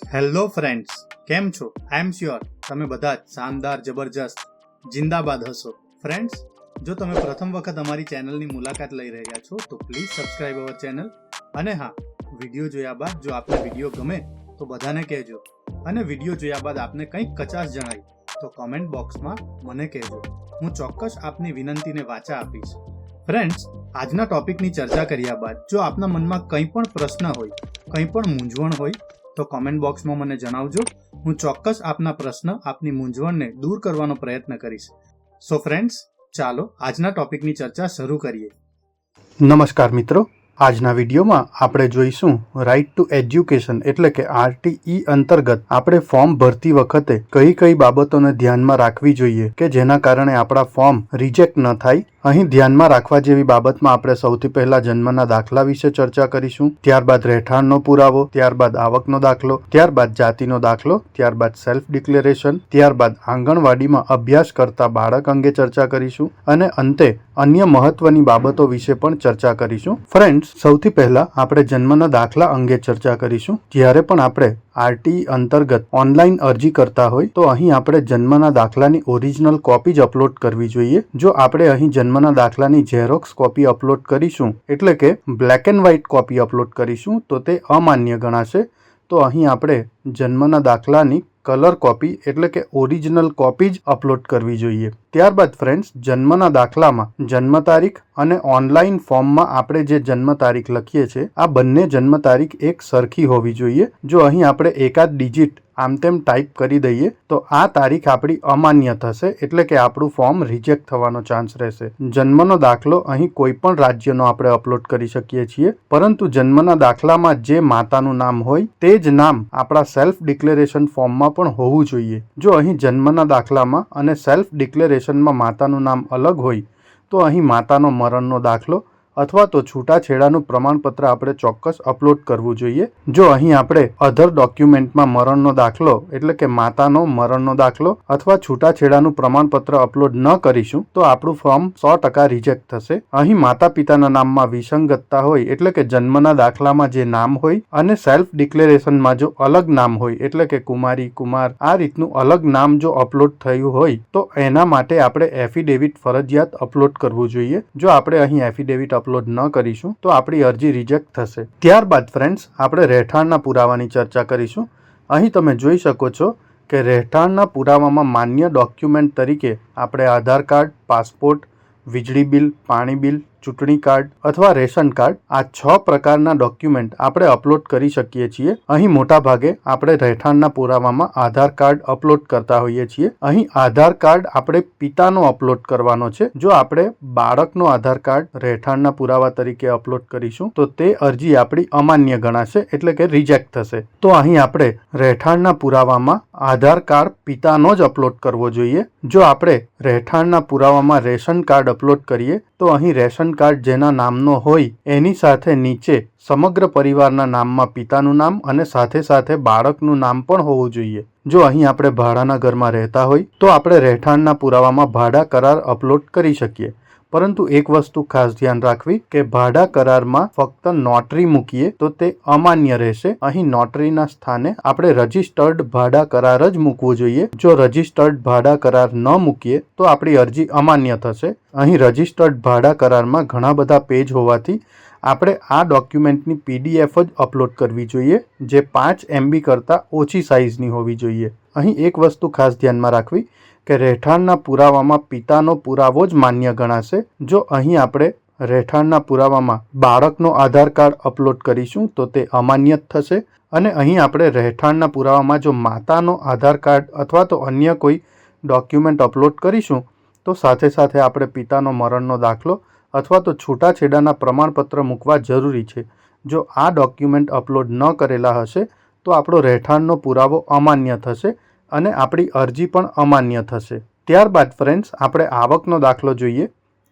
Hello friends, કેમ છો? આઈ am sure તમે બધા જ શાનદાર, જબરજસ્ત, જિંદાબાદ હશો. ફ્રેન્ડ્સ, જો તમે પ્રથમ વખત અમારી ચેનલની મુલાકાત લઈ રહ્યા છો તો પ્લીઝ સબસ્ક્રાઇબ અવર ચેનલ. અને હા, વિડીયો જોયા બાદ જો આપને વિડીયો ગમે તો બધાને કહેજો, અને વિડીયો જોયા બાદ આપને કંઈક કચાશ જણાય તો કોમેન્ટ બોક્સમાં મને કહેજો. હું ચોક્કસ આપની વિનંતીને વાચા આપીશ. ફ્રેન્ડ્સ, આજના ટોપિકની ચર્ચા કર્યા બાદ જો આપના મનમાં કંઈ પણ પ્રશ્ન હોય, કંઈ પણ મૂંઝવણ હોય તો કોમેન્ટ બોક્સમાં મને જણાવજો. હું ચોક્કસ આપના પ્રશ્ન, આપની મૂંઝવણને દૂર કરવાનો પ્રયત્ન કરીશ. સો ફ્રેન્ડ્સ, ચાલો આજના ટોપિકની ચર્ચા શરૂ કરીએ. નમસ્કાર મિત્રો, આજના વિડીયોમાં આપણે જોઈશું રાઇટ ટુ એજ્યુકેશન એટલે કે RTE અંતર્ગત આપણે ફોર્મ ભરતી વખતે કઈ કઈ બાબતોને ધ્યાનમાં રાખવી જોઈએ કે જેના કારણે આપણા ફોર્મ રિજેક્ટ ન થાય. અહીં ધ્યાનમાં રાખવા જેવી બાબતમાં આપણે સૌથી પહેલા જન્મના દાખલા વિશે ચર્ચા કરીશું, ત્યારબાદ રહેઠાણનો પુરાવો, ત્યારબાદ આવકનો દાખલો, ત્યારબાદ જાતિનો દાખલો, ત્યારબાદ સેલ્ફ ડિક્લેરેશન, ત્યારબાદ આંગણવાડીમાં અભ્યાસ કરતા બાળક અંગે ચર્ચા કરીશું અને અંતે અન્ય મહત્વની બાબતો વિશે પણ ચર્ચા કરીશું. ફ્રેન્ડ્સ, સૌથી પહેલા આપણે જન્મના દાખલા અંગે ચર્ચા કરીશું. જ્યારે પણ આપણે RTE અંતર્ગત ઓનલાઈન અરજી કરતા હોય તો અહીં આપણે જન્મના દાખલાની ઓરિજિનલ કોપી જ અપલોડ કરવી જોઈએ. જો આપણે અહીં જન્મના દાખલાની ઝેરોક્સ કોપી અપલોડ કરીશું એટલે કે black and white copy upload કરીશું તો તે અમાન્ય ગણાશે. તો અહીં આપણે જન્મના દાખલાની કલર કોપી એટલે કે ઓરિજિનલ કોપી જ અપલોડ કરવી જોઈએ. ત્યારબાદ ફ્રેન્ડ્સ, જન્મના દાખલામાં જન્મ તારીખ અને ઓનલાઈન ફોર્મમાં આપણે જે જન્મ તારીખ લખીએ છીએ આ બંને જન્મ તારીખ એક સરખી હોવી જોઈએ. જો અહીં આપણે એકાદ ડિજિટ આમ તેમ ટાઈપ કરી દઈએ તો આ તારીખ આપણી અમાન્ય થશે એટલે કે આપણું ફોર્મ રિજેક્ટ થવાનો ચાન્સ રહેશે. જન્મનો દાખલો અહીં કોઈ પણ રાજ્યનો આપણે અપલોડ કરી શકીએ છીએ, પરંતુ જન્મના દાખલામાં જે માતાનું નામ હોય તે જ નામ આપણા સેલ્ફ ડિક્લેરેશન ફોર્મમાં પણ હોવું જોઈએ. જો અહીં જન્મના દાખલામાં અને સેલ્ફ ડિક્લેરેશનમાં માતાનું નામ અલગ હોય તો અહીં માતાનો મરણનો દાખલો અથવા તો છૂટાછેડાનું પ્રમાણપત્ર આપણે ચોક્કસ અપલોડ કરવું જોઈએ. જો અહીં આપણે અધર ડોક્યુમેન્ટમાં મરણનો દાખલો એટલે કે માતાનો મરણનો દાખલો અથવા છૂટાછેડાનું પ્રમાણપત્ર અપલોડ ન કરીશું તો આપણું ફોર્મ 100% રિજેક્ટ થશે. અહીં માતા પિતાના નામમાં વિસંગતતા હોય એટલે કે જન્મના દાખલામાં જે નામ હોય અને સેલ્ફ ડિક્લેરેશનમાં જો અલગ નામ હોય એટલે કે કુમારી, કુમાર આ રીતનું અલગ નામ જો અપલોડ થયું હોય તો એના માટે આપણે એફિડેવિટ ફરજિયાત અપલોડ કરવું જોઈએ. જો આપણે અહીં એફિડેવિટ અપલોડ ન કરીશું તો આપણી અરજી રિજેક્ટ થશે. ત્યારબાદ ફ્રેન્ડ્સ, આપણે રહેઠાણના પુરાવાની ચર્ચા કરીશું. અહીં તમે જોઈ શકો છો કે રહેઠાણના પુરાવામાં માન્ય ડોક્યુમેન્ટ તરીકે આપણે આધાર કાર્ડ, પાસપોર્ટ, વીજળી બિલ, પાણી બિલ, ચૂંટણી કાર્ડ અથવા રેશન કાર્ડ આ 6 પ્રકારના ડોક્યુમેન્ટ આપણે અપલોડ કરી શકીએ છીએ. અહીં મોટા ભાગે આપણે રહેઠાણના પુરાવામાં આધાર કાર્ડ અપલોડ કરતા હોઈએ છીએ. અહીં આધાર કાર્ડ આપણે પિતાનો અપલોડ કરવાનો છે. જો આપણે બાળકનો આધાર કાર્ડ રહેઠાણના પુરાવા તરીકે અપલોડ કરીશું તો તે અરજી આપણી અમાન્ય ગણાશે એટલે કે રિજેક્ટ થશે. તો અહીં આપણે રહેઠાણના પુરાવામાં આધાર કાર્ડ પિતાનો જ અપલોડ કરવો જોઈએ. જો આપણે રહેઠાણના પુરાવામાં રેશન કાર્ડ અપલોડ કરીએ તો અહીં રેશન કાર્ડ જેના નામનો હોય એની સાથે નીચે સમગ્ર પરિવારના નામમાં પિતાનું નામ અને સાથે સાથે બાળકનું નામ પણ હોવું જોઈએ. જો અહીં આપણે ભાડાના ઘરમાં રહેતા હોય તો આપણે રહેઠાણના પુરાવામાં ભાડા કરાર અપલોડ કરી શકીએ. પરંતુ એક વસ્તુ ખાસ ધ્યાન રાખવી કે ભાડા કરારમાં ફક્ત નોટરી મૂકીએ તો તે અમાન્ય રહેશે. અહીં નોટરીના સ્થાને આપણે રજિસ્ટર્ડ ભાડા કરાર જ મૂકવું જોઈએ. જો રજિસ્ટર્ડ ભાડા કરાર ન મૂકીએ તો આપણી અરજી અમાન્ય થશે. અહીં રજિસ્ટર્ડ ભાડા કરારમાં ઘણા બધા પેજ હોવાથી આપણે આ ડોક્યુમેન્ટની PDF જ અપલોડ કરવી જોઈએ જે 5 MB કરતાં ઓછી સાઇઝની હોવી જોઈએ. અહીં એક વસ્તુ ખાસ ધ્યાનમાં રાખવી કે રહેઠાણના પુરાવામાં પિતાનો પુરાવો જ માન્ય ગણાશે. જો અહીં આપણે રહેઠાણના પુરાવામાં બાળકનો આધાર કાર્ડ અપલોડ કરીશું તો તે અમાન્ય થશે. અને અહીં આપણે રહેઠાણના પુરાવામાં જો માતાનો આધાર કાર્ડ અથવા તો અન્ય કોઈ ડોક્યુમેન્ટ અપલોડ કરીશું તો સાથે સાથે આપણે પિતાનો મરણનો દાખલો અથવા તો છૂટાછેડાના પ્રમાણપત્ર મૂકવા જરૂરી છે. જો આ ડોક્યુમેન્ટ અપલોડ ન કરેલા હશે તો આપણો રહેઠાણનો પુરાવો અમાન્ય થશે અને આપણી અરજી પણ અમાન્ય થશે. ત્યારબાદ ફ્રેન્ડ્સ, આપણે આવકનો દાખલો જોઈએ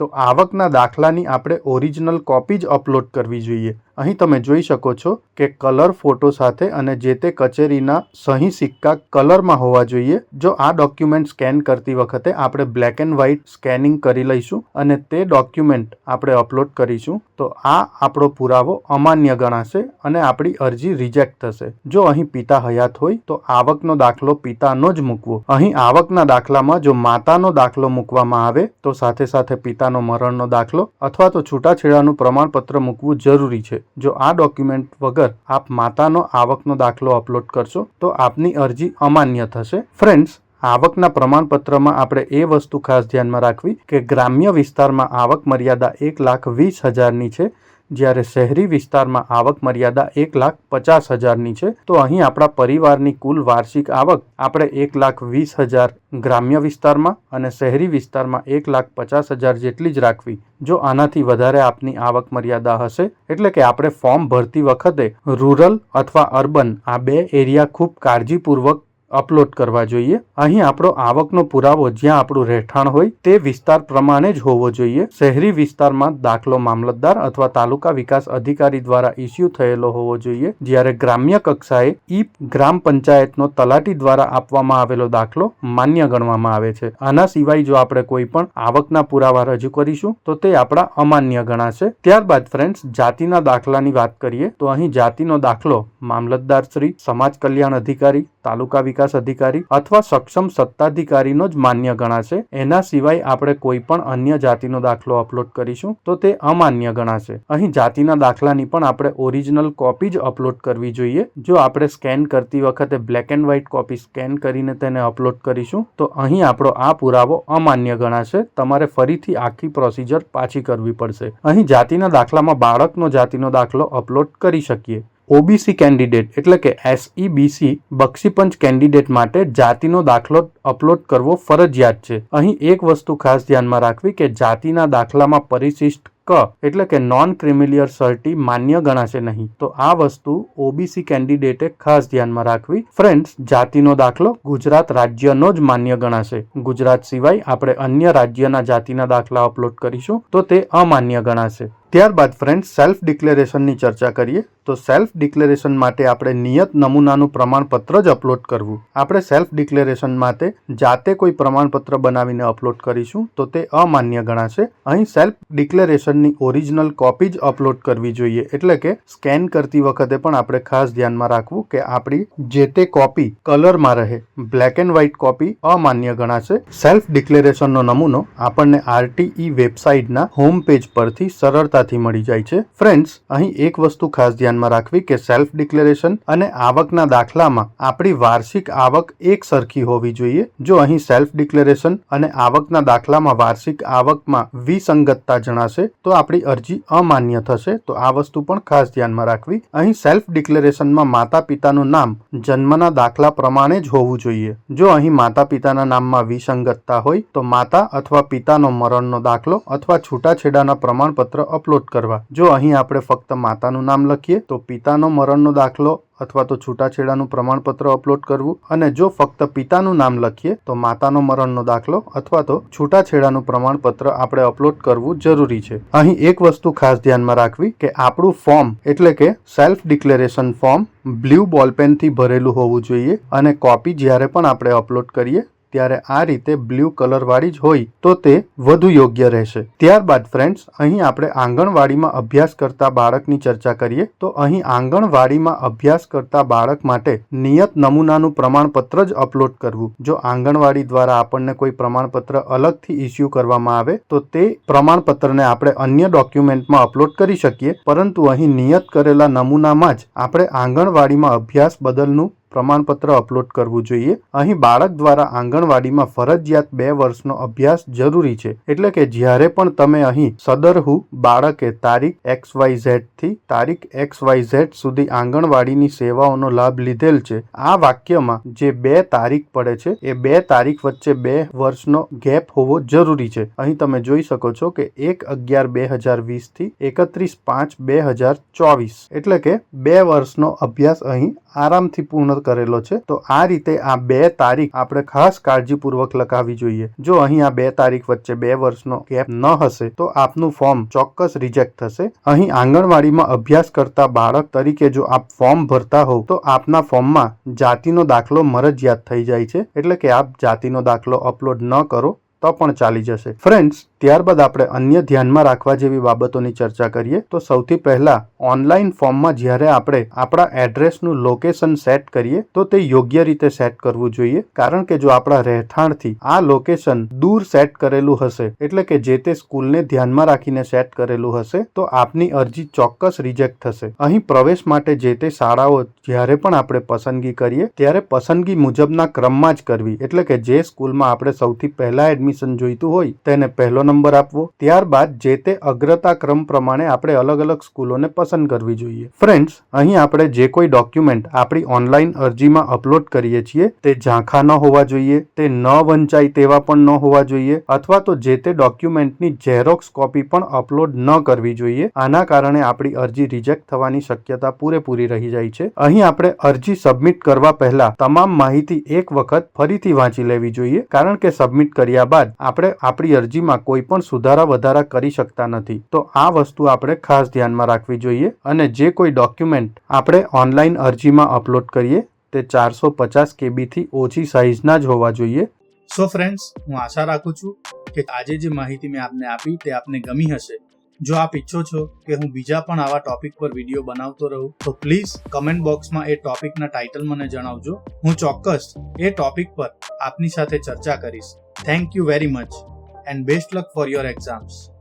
તો આવકના દાખલાની આપણે ઓરિજિનલ કોપી જ અપલોડ કરવી જોઈએ. અહીં તમે જોઈ શકો છો કે કલર ફોટો સાથે અને જે તે કચેરીના સહી સિક્કા કલરમાં હોવા જોઈએ. જો આ ડોક્યુમેન્ટ સ્કેન કરતી વખતે આપણે બ્લેક એન્ડ વ્હાઇટ સ્કેનિંગ કરી લઈશું અને તે ડોક્યુમેન્ટ આપણે અપલોડ કરીશું તો આ આપણો પુરાવો અમાન્ય ગણાશે અને આપણી અરજી રિજેક્ટ થશે. જો અહીં પિતા હયાત હોય તો આવકનો દાખલો પિતાનો જ મૂકવો. અહીં આવકના દાખલામાં જો માતાનો દાખલો મૂકવામાં આવે તો સાથે સાથે પિતાનો મરણનો દાખલો અથવા તો છૂટાછેડાનું પ્રમાણપત્ર મૂકવું જરૂરી છે. જો આ ડોક્યુમેન્ટ વગર આપ માતાનો આવકનો દાખલો અપલોડ કરશો તો આપની અરજી અમાન્ય થશે. ફ્રેન્ડ્સ, આવકના પ્રમાણપત્રમાં આપણે એ વસ્તુ ખાસ ધ્યાનમાં રાખવી કે ગ્રામ્ય વિસ્તારમાં આવક મર્યાદા 1,20,000ની છે, જ્યારે શહેરી વિસ્તારમાં આવક મર્યાદા 1,50,000ની છે. તો અહીં આપણા પરિવારની કુલ વાર્ષિક આવક આપણે 1,20,000 ગ્રામ્ય વિસ્તારમાં અને શહેરી વિસ્તારમાં 1,50,000 જેટલી જ રાખવી. જો આનાથી વધારે આપની આવક મર્યાદા હશે એટલે કે આપણે ફોર્મ ભરતી વખતે રૂરલ અથવા અર્બન આ બે એરિયા ખૂબ કાળજીપૂર્વક અપલોડ કરવા જોઈએ. અહીં આપણો આવકનો પુરાવો જ્યાં આપણું રહેઠાણ હોય તે વિસ્તાર પ્રમાણે જ હોવો જોઈએ. શહેરી વિસ્તારમાં દાખલો મામલતદાર અથવા તાલુકા વિકાસ અધિકારી દ્વારા ઇસ્યુ થયેલો હોવો જોઈએ, જ્યારે ગ્રામ્ય કક્ષાએ ગ્રામ પંચાયતનો તલાટી દ્વારા આપવામાં આવેલો દાખલો માન્ય ગણવામાં આવે છે. આના સિવાય જો આપણે કોઈ પણ આવકના પુરાવા રજૂ કરીશું તો તે આપણા અમાન્ય ગણાશે. ત્યારબાદ ફ્રેન્ડ્સ, જાતિના દાખલાની વાત કરીએ તો અહીં જાતિનો દાખલો મામલતદાર શ્રી, સમાજ કલ્યાણ અધિકારી, તાલુકા વિકાસ અધિકારી અથવા સક્ષમ સત્તાધિકારીનો જ માન્ય ગણાશે. એના સિવાય આપણે કોઈ પણ અન્ય જાતિનો દાખલો અપલોડ કરીશું તો તે અમાન્ય ગણાશે. અહીં જાતિના દાખલાની પણ આપણે ઓરિજિનલ કોપી જ અપલોડ કરવી જોઈએ. જો આપણે સ્કેન કરતી વખતે black and white copy scan કરીને તેને અપલોડ કરીશું તો અહીં આપણો આ પુરાવો અમાન્ય ગણાશે. તમારે ફરીથી આખી પ્રોસિજર પાછી કરવી પડશે. અહીં જાતિના દાખલામાં બાળકનો જાતિનો દાખલો અપલોડ કરી શકીએ. ઓબીસી કેન્ડિડેટ એટલે કે SEBC બક્ષીપંચ કેન્ડિડેટ માટે જાતિનો દાખલો અપલોડ કરવો ફરજિયાત છે. અહીં એક વસ્તુ ખાસ ધ્યાનમાં રાખવી કે જાતિના દાખલામાં પરિશિષ્ટ ક એટલે કે નોન ક્રિમિલિયર સર્ટી માન્ય ગણાશે નહીં. તો આ વસ્તુ ઓબીસી કેન્ડિડેટે ખાસ ધ્યાનમાં રાખવી. ફ્રેન્ડ્સ, જાતિનો દાખલો ગુજરાત રાજ્યનો જ માન્ય ગણાશે. ગુજરાત સિવાય આપણે અન્ય રાજ્યના જાતિના દાખલા અપલોડ કરીશું તો તે અમાન્ય ગણાશે. ત્યારબાદ ફ્રેન્ડ્સ, સેલ્ફ ડિક્લેરેશનની ચર્ચા કરીએ તો સેલ્ફ ડિક્લેરેશન માટે આપણે નિયત નમૂનાનું પ્રમાણપત્ર જ અપલોડ કરવું. આપણે સેલ્ફ ડિક્લેરેશન માટે જાતે કોઈ પ્રમાણપત્ર બનાવીને અપલોડ કરીશું તો તે અમાન્ય ગણાશે. અહીં સેલ્ફ ડિક્લેરેશનની ઓરિજિનલ કોપી જ અપલોડ કરવી જોઈએ. એટલે કે સ્કેન કરતી વખતે પણ આપણે ખાસ ધ્યાનમાં રાખવું કે આપણી જે તે કોપી કલરમાં રહે. બ્લેક એન્ડ વ્હાઇટ કોપી અમાન્ય ગણાશે. સેલ્ફ ડિક્લેરેશનનો નમૂનો આપણને RTE વેબસાઇટના હોમ પેજ પરથી સરળતાથી મળી જાય છે. ફ્રેન્ડ્સ, અહીં એક વસ્તુ ખાસ ધ્યાનમાં રાખવી કે સેલ્ફ ડિક્લેરેશન અને આવકના દાખલામાં આપણી વાર્ષિક આવક એક સરખી હોવી જોઈએ. જો અહીં સેલ્ફ ડિક્લેરેશન અને આવકના દાખલામાં વાર્ષિક આવકમાં વિસંગતતા જણાશે તો આપણી અરજી અમાન્ય થશે. તો આ વસ્તુ પણ ખાસ ધ્યાનમાં રાખવી. અહીં સેલ્ફ ડિક્લેરેશનમાં માતા પિતાનું નામ જન્મના દાખલા પ્રમાણે જ હોવું જોઈએ. જો અહીં માતા પિતાના નામમાં વિસંગતતા હોય તો માતા અથવા પિતાનો મરણનો દાખલો અથવા છૂટાછેડાના પ્રમાણપત્ર અપલોડ કરવા. જો અહીં આપણે ફક્ત માતાનું નામ લખીએ તો પિતાનો મરણનો દાખલો અથવા તો છૂટાછેડાનું પ્રમાણપત્ર અપલોડ કરવું, અને જો ફક્ત પિતાનું નામ લખીએ તો માતાનો મરણનો દાખલો અથવા તો છૂટાછેડાનું પ્રમાણપત્ર આપણે અપલોડ કરવું જરૂરી છે. અહીં એક વસ્તુ ખાસ ધ્યાનમાં રાખવી કે આપણું ફોર્મ એટલે કે સેલ્ફ ડિક્લેરેશન ફોર્મ બ્લુ બોલપેનથી ભરેલું હોવું જોઈએ અને કોપી જ્યારે પણ આપણે અપલોડ કરીએ ત્યારે આ રીતે બ્લુ કલર વાળી જ હોય તો તે વધુ યોગ્ય રહેશે. ત્યારબાદ ફ્રેન્ડ્સ, અહીં આપણે આંગણવાડીમાં અભ્યાસ કરતા બાળકની ચર્ચા કરીએ તો અહીં આંગણવાડીમાં અભ્યાસ કરતા બાળક માટે નિયત નમૂનાનું પ્રમાણપત્ર જ અપલોડ કરવું. જો આંગણવાડી દ્વારા આપણને કોઈ પ્રમાણપત્ર અલગથી ઇસ્યુ કરવામાં આવે તો તે પ્રમાણપત્રને આપણે અન્ય ડોક્યુમેન્ટમાં અપલોડ કરી શકીએ, પરંતુ અહીં નિયત કરેલા નમૂનામાં જ આપણે આંગણવાડીમાં અભ્યાસ બદલનું પ્રમાણપત્ર અપલોડ કરવું જોઈએ. અહીં બાળક દ્વારા આંગણવાડીમાં ફરજિયાત 2 વર્ષનો અભ્યાસ જરૂરી છે. એટલે કે જ્યારે પણ તમે અહીં સદરહુ બાળકે તારીખ XYZ થી તારીખ XYZ સુધી આંગણવાડીની સેવાઓનો લાભ લીધેલ છે, આ વાક્યમાં જે 2 તારીખ પડે છે એ 2 તારીખ વચ્ચે 2 વર્ષનો ગેપ હોવો જરૂરી છે. અહીં તમે જોઈ શકો છો કે 1/11/2020 થી 31/5/2024 એટલે કે 2 વર્ષનો અભ્યાસ અહીં આરામથી પૂર્ણ કરેલો છે. તો આ રીતે આ 2 તારીખ આપણે ખાસ કાળજીપૂર્વક લખાવી જોઈએ. જો અહીં આ 2 તારીખ વચ્ચે 2 વર્ષનો ગેપ ન હશે તો આપનું ફોર્મ ચોક્કસ રિજેક્ટ થશે. અહીં આંગણવાડીમાં અભ્યાસ કરતા બાળક તરીકે જો આપ ફોર્મ ભરતા હોવ તો આપના ફોર્મમાં જાતિનો દાખલો મરજિયાત થઈ જાય છે. એટલે કે આપ જાતિનો દાખલો અપલોડ ન કરો તો પણ ચાલી જશે. ફ્રેન્ડ્સ, ત્યારબાદ આપણે અન્ય ધ્યાનમાં રાખવા જેવી બાબતોની ચર્ચા કરીએ. તો સૌથી પહેલા ઓનલાઈન ફોર્મમાં જ્યારે આપણે આપણા એડ્રેસનું લોકેશન સેટ કરીએ તો તે યોગ્ય રીતે સેટ કરવું જોઈએ. કારણ કે જો આપણા રહેઠાણથી આ લોકેશન દૂર સેટ કરેલું હશે, એટલે કે જે તે સ્કૂલને ધ્યાનમાં રાખીને સેટ કરેલું હશે, તો આપની અરજી ચોક્કસ રિજેક્ટ થશે. અહીં પ્રવેશ માટે જે તે શાળાઓ જ્યારે પણ આપણે પસંદગી કરીએ ત્યારે પસંદગી મુજબના ક્રમમાં જ કરવી. એટલે કે જે સ્કૂલમાં આપણે સૌથી પહેલા એડમિશન જોઈતું હોય તેને પહેલો નંબર આપવો. ત્યારબાદ જે તે અગ્રતા ક્રમ પ્રમાણે આપણે અલગ અલગ સ્કૂલોને પસંદ કરવી જોઈએ. ફ્રેન્ડ્સ, અહીં આપણે જે કોઈ ડોક્યુમેન્ટ આપણી ઓનલાઈન અરજીમાં અપલોડ કરીએ છીએ તે ઝાંખા ન હોવા જોઈએ, તે ન વંચાય તેવા પણ ન હોવા જોઈએ, અથવા તો જે તે ડોક્યુમેન્ટની ઝેરોક્સ કોપી પણ અપલોડ ન કરવી જોઈએ. આના કારણે આપણી અરજી રિજેક્ટ થવાની શક્યતા પૂરેપૂરી રહી જાય છે. અહીં આપણે અરજી સબમિટ કરવા પહેલા તમામ માહિતી એક વખત ફરીથી વાંચી લેવી જોઈએ. કારણ કે સબમિટ કર્યા બાદ આપણે આપણી અરજીમાં કોઈ પણ સુધારા વધારા કરી શકતા નથી. તો આ વસ્તુ આપણે ખાસ ધ્યાનમાં રાખવી જોઈએ. અને જે કોઈ ડોક્યુમેન્ટ આપણે ઓનલાઈન અરજીમાં અપલોડ કરીએ તે 450 KB થી ઓછી સાઇઝના જ હોવા જોઈએ. સો ફ્રેન્ડ્સ, હું આશા રાખું છું કે આજે જે માહિતી મેં આપને આપી તે આપને ગમી હશે. જો આપ ઈચ્છો છો કે હું બીજા પણ આવા ટોપિક પર વિડીયો બનાવતો રહું તો પ્લીઝ કમેન્ટ બોક્સમાં એ ટોપિકના ટાઇટલ મને જણાવજો. હું ચોક્કસ એ ટોપિક પર આપની સાથે ચર્ચા કરીશ. Thank you very much and best luck for your exams.